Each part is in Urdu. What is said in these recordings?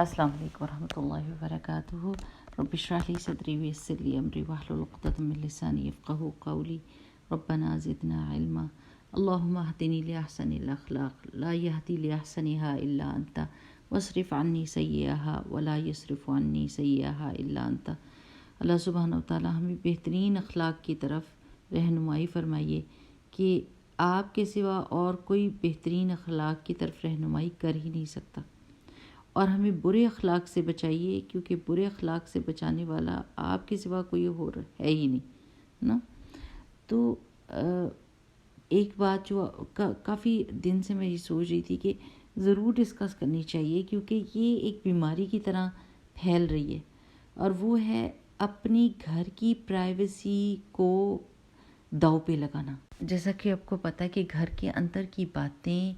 السلام علیکم ورحمۃ اللہ وبرکاتہ. رب اشرح لی صدری ویسر لی امری واحلل عقدۃ من لسانی یفقہوا قولی. ربنا زدنا علما. اللہم اہدنی لاحسن الاخلاق لا یہدی لاحسنها الا انت واصرف عنی سیئها ولا یصرف عنی سیئها الا انت. اللہ سبحانہ وتعالی ہمیں بہترین اخلاق کی طرف رہنمائی فرمائیے کہ آپ کے سوا اور کوئی بہترین اخلاق کی طرف رہنمائی کر ہی نہیں سکتا، اور ہمیں برے اخلاق سے بچائیے کیونکہ برے اخلاق سے بچانے والا آپ کے سوا کوئی اور ہے ہی نہیں نا. تو ایک بات جو کافی دن سے میں یہ سوچ رہی تھی کہ ضرور ڈسکس کرنی چاہیے کیونکہ یہ ایک بیماری کی طرح پھیل رہی ہے، اور وہ ہے اپنی گھر کی پرائیویسی کو داؤ پہ لگانا. جیسا کہ آپ کو پتہ ہے کہ گھر کے اندر کی باتیں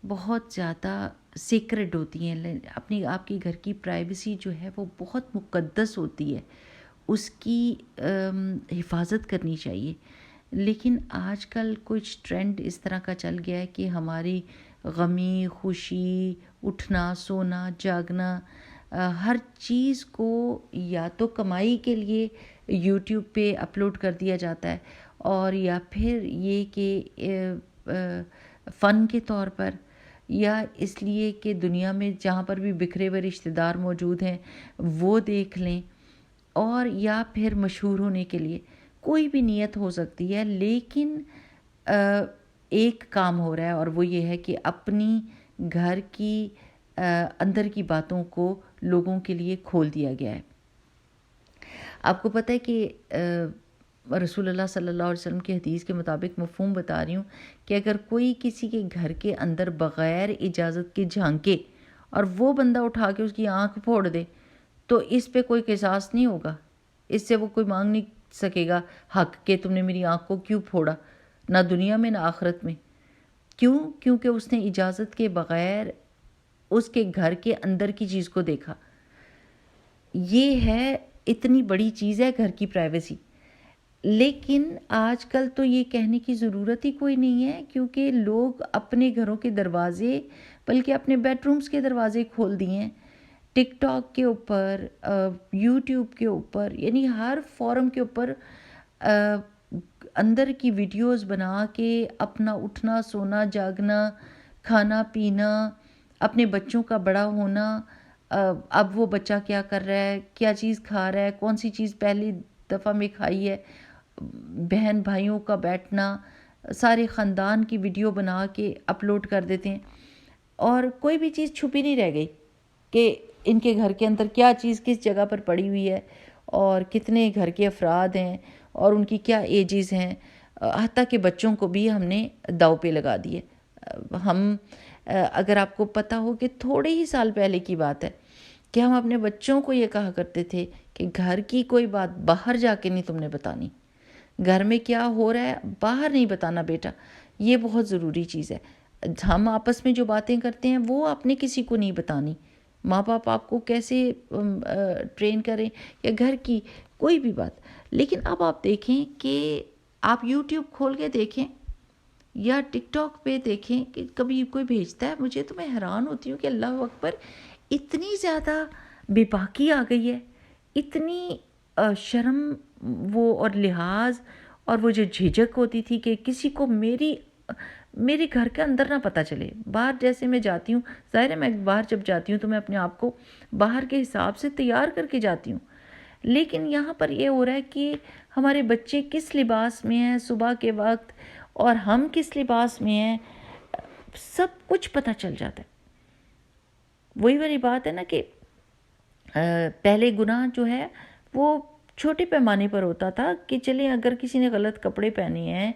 بہت زیادہ سیکرڈ ہوتی ہیں. آپ کی گھر کی پرائیویسی جو ہے وہ بہت مقدس ہوتی ہے، اس کی حفاظت کرنی چاہیے. لیکن آج کل کچھ ٹرینڈ اس طرح کا چل گیا ہے کہ ہماری غمی خوشی، اٹھنا سونا جاگنا، ہر چیز کو یا تو کمائی کے لیے یوٹیوب پہ اپلوڈ کر دیا جاتا ہے، اور یا پھر یہ کہ فن کے طور پر، یا اس لیے کہ دنیا میں جہاں پر بھی بکھرے ہوئے رشتہ دار موجود ہیں وہ دیکھ لیں، اور یا پھر مشہور ہونے کے لیے. کوئی بھی نیت ہو سکتی ہے، لیکن ایک کام ہو رہا ہے اور وہ یہ ہے کہ اپنی گھر کی اندر کی باتوں کو لوگوں کے لیے کھول دیا گیا ہے. آپ کو پتہ ہے کہ رسول اللہ صلی اللہ علیہ وسلم کی حدیث کے مطابق مفہوم بتا رہی ہوں کہ اگر کوئی کسی کے گھر کے اندر بغیر اجازت کے جھانکے اور وہ بندہ اٹھا کے اس کی آنکھ پھوڑ دے تو اس پہ کوئی قصاص نہیں ہوگا. اس سے وہ کوئی مانگ نہیں سکے گا حق کہ تم نے میری آنکھ کو کیوں پھوڑا، نہ دنیا میں نہ آخرت میں. کیوں؟ کیونکہ اس نے اجازت کے بغیر اس کے گھر کے اندر کی چیز کو دیکھا. یہ ہے اتنی بڑی چیز ہے گھر کی پرائیویسی. لیکن آج کل تو یہ کہنے کی ضرورت ہی کوئی نہیں ہے، کیونکہ لوگ اپنے گھروں کے دروازے بلکہ اپنے بیڈ رومز کے دروازے کھول دیے ہیں. ٹک ٹاک کے اوپر، یوٹیوب کے اوپر، یعنی ہر فورم کے اوپر اندر کی ویڈیوز بنا کے اپنا اٹھنا سونا جاگنا، کھانا پینا، اپنے بچوں کا بڑا ہونا، اب وہ بچہ کیا کر رہا ہے، کیا چیز کھا رہا ہے، کون سی چیز پہلی دفعہ میں کھائی ہے، بہن بھائیوں کا بیٹھنا، سارے خاندان کی ویڈیو بنا کے اپلوڈ کر دیتے ہیں. اور کوئی بھی چیز چھپی نہیں رہ گئی کہ ان کے گھر کے اندر کیا چیز کس جگہ پر پڑی ہوئی ہے، اور کتنے گھر کے افراد ہیں، اور ان کی کیا ایجز ہیں. حتیٰ کہ بچوں کو بھی ہم نے داؤ پہ لگا دیے. ہم اگر آپ کو پتہ ہو کہ تھوڑے ہی سال پہلے کی بات ہے کہ ہم اپنے بچوں کو یہ کہا کرتے تھے کہ گھر کی کوئی بات باہر جا کے نہیں تم نے بتانی، گھر میں کیا ہو رہا ہے باہر نہیں بتانا بیٹا، یہ بہت ضروری چیز ہے. ہم آپس میں جو باتیں کرتے ہیں وہ آپ نے کسی کو نہیں بتانی. ماں باپ آپ کو کیسے ٹرین کریں، یا گھر کی کوئی بھی بات. لیکن اب آپ دیکھیں کہ آپ یوٹیوب کھول کے دیکھیں یا ٹک ٹاک پہ دیکھیں کہ کبھی کوئی بھیجتا ہے، مجھے تو میں حیران ہوتی ہوں کہ اللہ اکبر، اتنی زیادہ بے باکی آ گئی ہے، اتنی شرم وہ اور لحاظ، اور وہ جو جھجک ہوتی تھی کہ کسی کو میرے گھر کے اندر نہ پتہ چلے. باہر جیسے میں جاتی ہوں، ظاہر ہے میں باہر جب جاتی ہوں تو میں اپنے آپ کو باہر کے حساب سے تیار کر کے جاتی ہوں. لیکن یہاں پر یہ ہو رہا ہے کہ ہمارے بچے کس لباس میں ہیں صبح کے وقت، اور ہم کس لباس میں ہیں، سب کچھ پتہ چل جاتا ہے. وہی والی بات ہے نا کہ پہلے گناہ جو ہے وہ چھوٹے پیمانے پر ہوتا تھا کہ چلیں اگر کسی نے غلط کپڑے پہنے ہیں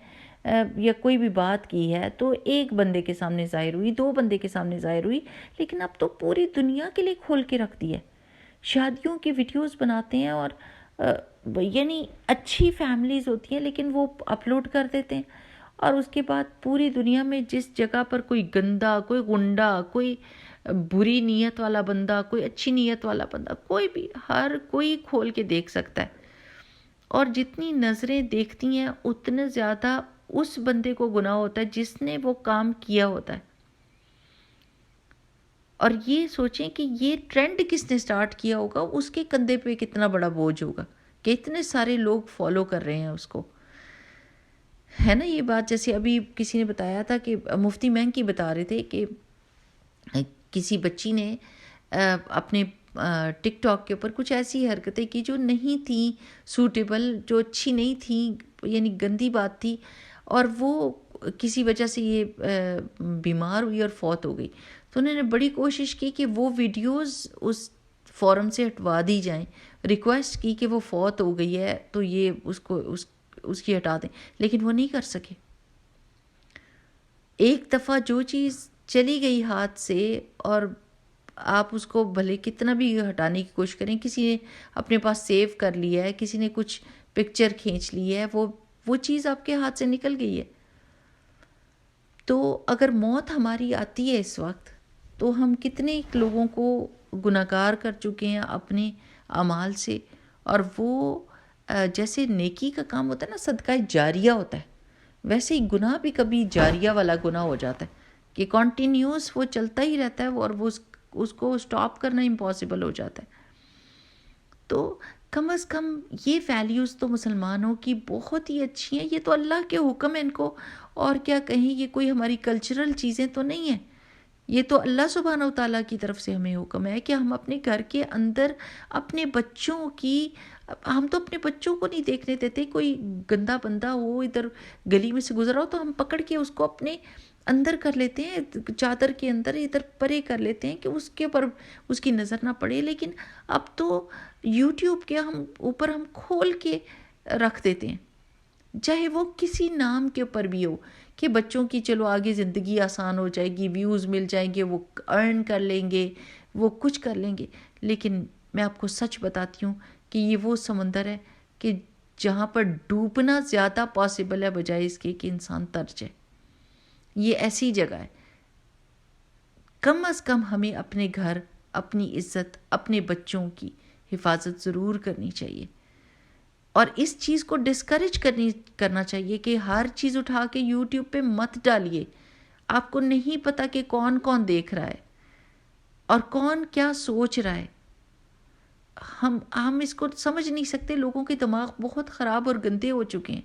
یا کوئی بھی بات کی ہے تو ایک بندے کے سامنے ظاہر ہوئی، دو بندے کے سامنے ظاہر ہوئی. لیکن اب تو پوری دنیا کے لیے کھول کے رکھ دی ہے. شادیوں کی ویڈیوز بناتے ہیں، اور یعنی اچھی فیملیز ہوتی ہیں لیکن وہ اپلوڈ کر دیتے ہیں، اور اس کے بعد پوری دنیا میں جس جگہ پر کوئی گندا، کوئی غنڈا، کوئی بری نیت والا بندہ، کوئی اچھی نیت والا بندہ، کوئی بھی، ہر کوئی کھول کے دیکھ سکتا ہے. اور جتنی نظریں دیکھتی ہیں اتنا زیادہ اس بندے کو گناہ ہوتا ہے جس نے وہ کام کیا ہوتا ہے. اور یہ سوچیں کہ یہ ٹرینڈ کس نے سٹارٹ کیا ہوگا، اس کے کندھے پہ کتنا بڑا بوجھ ہوگا کہ اتنے سارے لوگ فالو کر رہے ہیں اس کو، ہے نا یہ بات. جیسے ابھی کسی نے بتایا تھا کہ مفتی مہنگی بتا رہے تھے کہ کسی بچی نے اپنے ٹک ٹاک کے اوپر کچھ ایسی حرکتیں کی جو نہیں تھیں سوٹیبل، جو اچھی نہیں تھیں، یعنی گندی بات تھی، اور وہ کسی وجہ سے یہ بیمار ہوئی اور فوت ہو گئی. تو انہوں نے بڑی کوشش کی کہ وہ ویڈیوز اس فورم سے ہٹوا دی جائیں، ریکویسٹ کی کہ وہ فوت ہو گئی ہے تو یہ اس کی ہٹا دیں، لیکن وہ نہیں کر سکے. ایک دفعہ جو چیز چلی گئی ہاتھ سے اور آپ اس کو بھلے کتنا بھی ہٹانے کی کوشش کریں، کسی نے اپنے پاس سیو کر لیا ہے، کسی نے کچھ پکچر کھینچ لی ہے، وہ چیز آپ کے ہاتھ سے نکل گئی ہے. تو اگر موت ہماری آتی ہے اس وقت تو ہم کتنے لوگوں کو گناہگار کر چکے ہیں اپنے اعمال سے. اور وہ جیسے نیکی کا کام ہوتا ہے نا، صدقہ جاریہ ہوتا ہے، ویسے ہی گناہ بھی کبھی جاریہ والا گناہ ہو جاتا ہے کہ کنٹینیوس وہ چلتا ہی رہتا ہے، اور وہ اس کو سٹاپ کرنا امپاسبل ہو جاتا ہے. تو کم از کم یہ ویلیوز تو مسلمانوں کی بہت ہی اچھی ہیں. یہ تو اللہ کے حکم ہیں ان کو، اور کیا کہیں، یہ کوئی ہماری کلچرل چیزیں تو نہیں ہیں. یہ تو اللہ سبحانہ و تعالیٰ کی طرف سے ہمیں حکم ہے کہ ہم اپنے گھر کے اندر اپنے بچوں کی، ہم تو اپنے بچوں کو نہیں دیکھنے دیتے. کوئی گندا بندہ ہو ادھر گلی میں سے گزرا ہو تو ہم پکڑ کے اس کو اپنے اندر کر لیتے ہیں، چادر کے اندر ادھر پرے کر لیتے ہیں کہ اس کے اوپر اس کی نظر نہ پڑے. لیکن اب تو یوٹیوب کے اوپر ہم کھول کے رکھ دیتے ہیں، چاہے وہ کسی نام کے اوپر بھی ہو، کہ بچوں کی چلو آگے زندگی آسان ہو جائے گی، ویوز مل جائیں گے، وہ ارن کر لیں گے، وہ کچھ کر لیں گے. لیکن میں آپ کو سچ بتاتی ہوں کہ یہ وہ سمندر ہے کہ جہاں پر ڈوبنا زیادہ پاسبل ہے بجائے اس کے کہ انسان تر جائے. یہ ایسی جگہ ہے. کم از کم ہمیں اپنے گھر، اپنی عزت، اپنے بچوں کی حفاظت ضرور کرنی چاہیے، اور اس چیز کو ڈسکریج کرنا چاہیے کہ ہر چیز اٹھا کے یوٹیوب پہ مت ڈالیے. آپ کو نہیں پتہ کہ کون کون دیکھ رہا ہے اور کون کیا سوچ رہا ہے. ہم اس کو سمجھ نہیں سکتے. لوگوں کے دماغ بہت خراب اور گندے ہو چکے ہیں،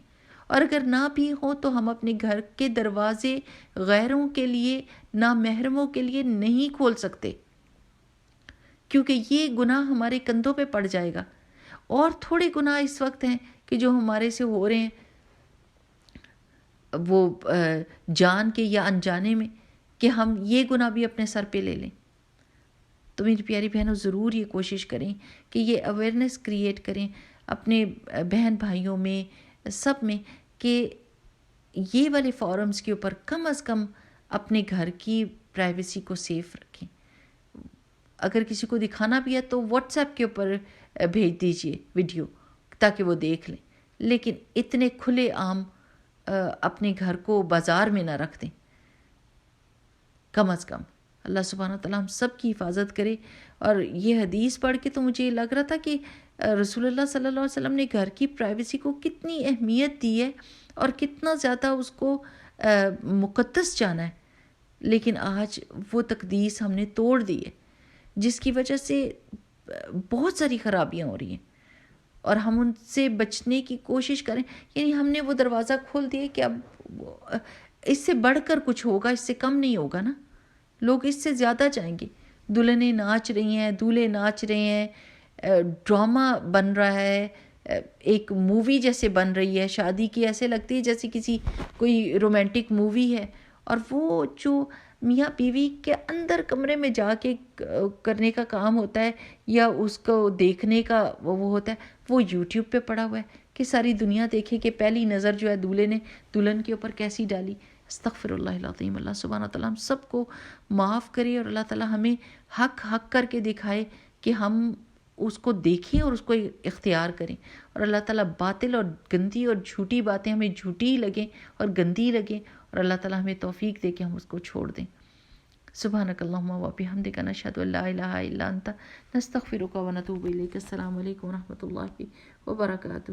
اور اگر نہ بھی ہو تو ہم اپنے گھر کے دروازے غیروں کے لیے، نامحرموں کے لیے نہیں کھول سکتے، کیونکہ یہ گناہ ہمارے کندھوں پہ پڑ جائے گا. اور تھوڑے گناہ اس وقت ہیں کہ جو ہمارے سے ہو رہے ہیں، وہ جان کے یا انجانے میں، کہ ہم یہ گناہ بھی اپنے سر پہ لے لیں. تو میری پیاری بہنوں، ضرور یہ کوشش کریں کہ یہ اویئرنیس کریٹ کریں اپنے بہن بھائیوں میں، سب میں، کہ یہ والے فورمز کے اوپر کم از کم اپنے گھر کی پرائیویسی کو سیف رکھیں. اگر کسی کو دکھانا بھی ہے تو واٹس ایپ کے اوپر بھیج دیجئے ویڈیو تاکہ وہ دیکھ لیں، لیکن اتنے کھلے عام اپنے گھر کو بازار میں نہ رکھ دیں. کم از کم اللہ سبحانہ وتعالیٰ ہم سب کی حفاظت کرے. اور یہ حدیث پڑھ کے تو مجھے لگ رہا تھا کہ رسول اللہ صلی اللہ علیہ وسلم نے گھر کی پرائیویسی کو کتنی اہمیت دی ہے اور کتنا زیادہ اس کو مقدس جانا ہے. لیکن آج وہ تقدیس ہم نے توڑ دی ہے، جس کی وجہ سے بہت ساری خرابیاں ہو رہی ہیں، اور ہم ان سے بچنے کی کوشش کریں. یعنی ہم نے وہ دروازہ کھول دیا کہ اب اس سے بڑھ کر کچھ ہوگا، اس سے کم نہیں ہوگا نا. لوگ اس سے زیادہ جائیں گے. دلہنیں ناچ رہی ہیں، دولہے ناچ رہے ہیں، ڈرامہ بن رہا ہے، ایک مووی جیسے بن رہی ہے شادی کی، ایسے لگتی ہے جیسے کسی کوئی رومانٹک مووی ہے. اور وہ جو میاں بیوی کے اندر کمرے میں جا کے کرنے کا کام ہوتا ہے یا اس کو دیکھنے کا وہ ہوتا ہے، وہ یوٹیوب پہ پڑا ہوا ہے کہ ساری دنیا دیکھے کہ پہلی نظر جو ہے دولہے نے دلہن کے اوپر کیسی ڈالی. استغفر اللہ العظیم. اللہ سبحانہ تعالیٰ ہم سب کو معاف کرے، اور اللہ تعالیٰ ہمیں حق کر کے دکھائے کہ ہم اس کو دیکھیں اور اس کو اختیار کریں. اور اللہ تعالیٰ باطل اور گندی اور جھوٹی باتیں ہمیں جھوٹی ہی لگیں اور گندی لگیں، اور اللہ تعالیٰ ہمیں توفیق دے کہ ہم اس کو چھوڑ دیں. سبحانک اللہم و بحمدک، نشہد ان لا الہ الا انت، نستغفرک و نتوب الیک. السلام علیکم و رحمۃ اللہ وبرکاتہ.